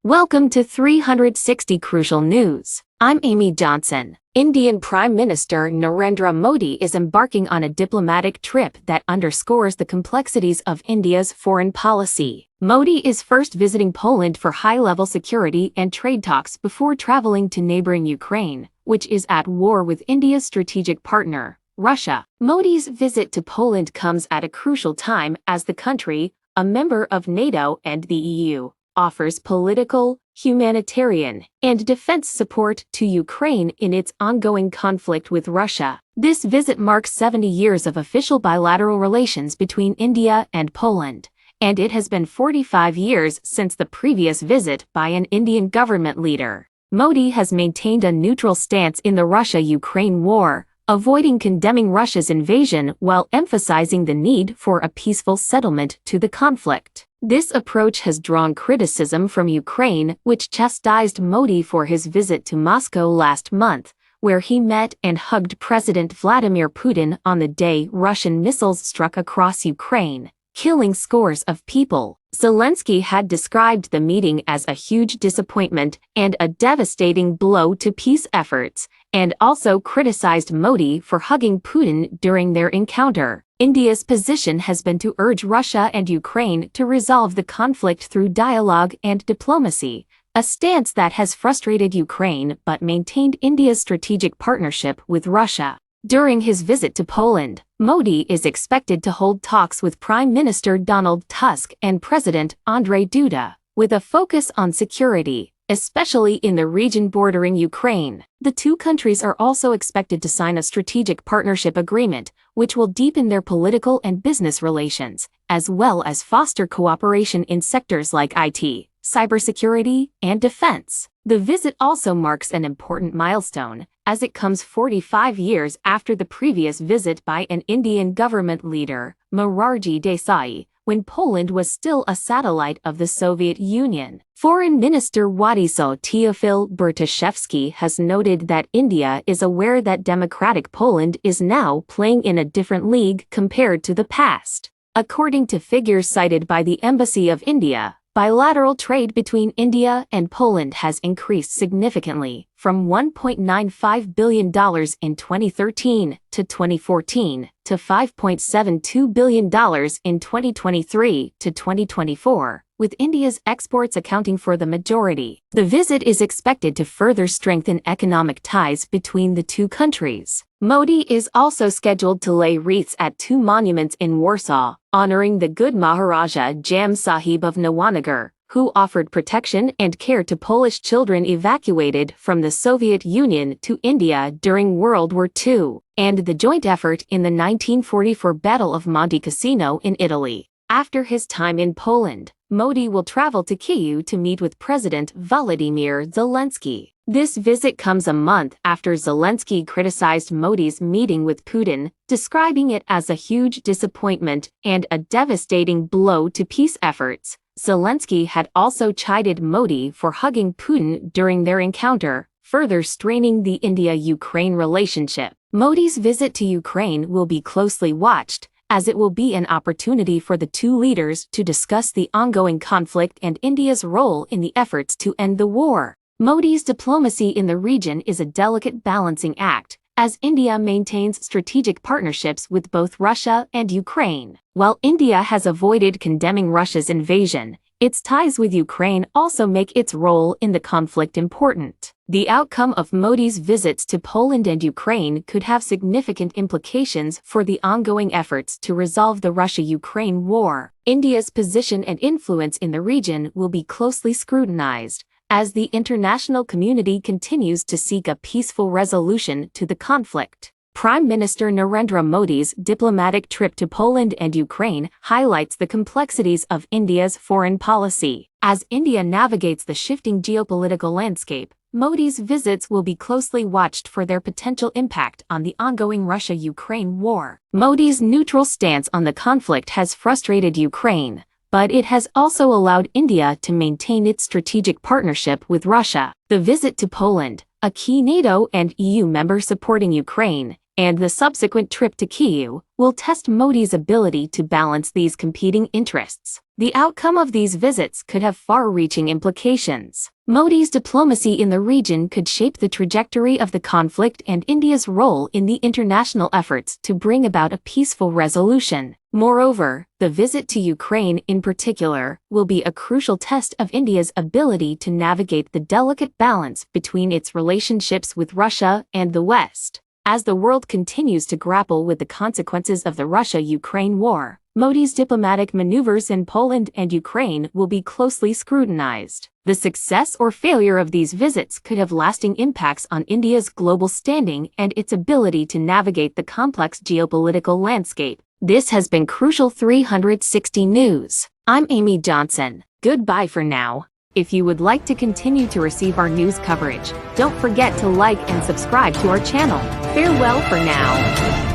Welcome to 360 Crucial News. I'm Amy Johnson. Indian Prime Minister Narendra Modi is embarking on a diplomatic trip that underscores the complexities of India's foreign policy. Modi is first visiting Poland for high-level security and trade talks before traveling to neighboring Ukraine, which is at war with India's strategic partner, Russia. Modi's visit to Poland comes at a crucial time as the country, a member of NATO and the EU, offers political, humanitarian, and defense support to Ukraine in its ongoing conflict with Russia. This visit marks 70 years of official bilateral relations between India and Poland, and it has been 45 years since the previous visit by an Indian government leader. Modi has maintained a neutral stance in the Russia-Ukraine war, avoiding condemning Russia's invasion while emphasizing the need for a peaceful settlement to the conflict. This approach has drawn criticism from Ukraine, which chastised Modi for his visit to Moscow last month, where he met and hugged President Vladimir Putin on the day Russian missiles struck across Ukraine, killing scores of people. Zelenskyy had described the meeting as a huge disappointment and a devastating blow to peace efforts, and also criticized Modi for hugging Putin during their encounter. India's position has been to urge Russia and Ukraine to resolve the conflict through dialogue and diplomacy, a stance that has frustrated Ukraine but maintained India's strategic partnership with Russia. During his visit to Poland, Modi is expected to hold talks with Prime Minister Donald Tusk and President Andrzej Duda, with a focus on security, especially in the region bordering Ukraine. The two countries are also expected to sign a strategic partnership agreement, which will deepen their political and business relations, as well as foster cooperation in sectors like IT, cybersecurity, and defense. The visit also marks an important milestone, as it comes 45 years after the previous visit by an Indian government leader, Morarji Desai, when Poland was still a satellite of the Soviet Union. Foreign Minister Władysław Teofil Bartoszewski has noted that India is aware that democratic Poland is now playing in a different league compared to the past. According to figures cited by the Embassy of India, bilateral trade between India and Poland has increased significantly, from $1.95 billion in 2013 to 2014 to $5.72 billion in 2023 to 2024, with India's exports accounting for the majority. The visit is expected to further strengthen economic ties between the two countries. Modi is also scheduled to lay wreaths at two monuments in Warsaw, honoring the good Maharaja Jam Sahib of Nawanagar, who offered protection and care to Polish children evacuated from the Soviet Union to India during World War II, and the joint effort in the 1944 Battle of Monte Cassino in Italy. After his time in Poland, Modi will travel to Kyiv to meet with President Volodymyr Zelenskyy. This visit comes a month after Zelenskyy criticized Modi's meeting with Putin, describing it as a huge disappointment and a devastating blow to peace efforts. Zelenskyy had also chided Modi for hugging Putin during their encounter, further straining the India-Ukraine relationship. Modi's visit to Ukraine will be closely watched, as it will be an opportunity for the two leaders to discuss the ongoing conflict and India's role in the efforts to end the war. Modi's diplomacy in the region is a delicate balancing act, as India maintains strategic partnerships with both Russia and Ukraine. While India has avoided condemning Russia's invasion, its ties with Ukraine also make its role in the conflict important. The outcome of Modi's visits to Poland and Ukraine could have significant implications for the ongoing efforts to resolve the Russia-Ukraine war. India's position and influence in the region will be closely scrutinized, as the international community continues to seek a peaceful resolution to the conflict. Prime Minister Narendra Modi's diplomatic trip to Poland and Ukraine highlights the complexities of India's foreign policy. As India navigates the shifting geopolitical landscape, Modi's visits will be closely watched for their potential impact on the ongoing Russia-Ukraine war. Modi's neutral stance on the conflict has frustrated Ukraine, but it has also allowed India to maintain its strategic partnership with Russia. The visit to Poland, a key NATO and EU member supporting Ukraine, and the subsequent trip to Kyiv will test Modi's ability to balance these competing interests. The outcome of these visits could have far-reaching implications. Modi's diplomacy in the region could shape the trajectory of the conflict and India's role in the international efforts to bring about a peaceful resolution. Moreover, the visit to Ukraine in particular will be a crucial test of India's ability to navigate the delicate balance between its relationships with Russia and the West. As the world continues to grapple with the consequences of the Russia-Ukraine war, Modi's diplomatic maneuvers in Poland and Ukraine will be closely scrutinized. The success or failure of these visits could have lasting impacts on India's global standing and its ability to navigate the complex geopolitical landscape. This has been Crucial 360 News. I'm Amy Johnson. Goodbye for now. If you would like to continue to receive our news coverage, don't forget to like and subscribe to our channel. Farewell for now.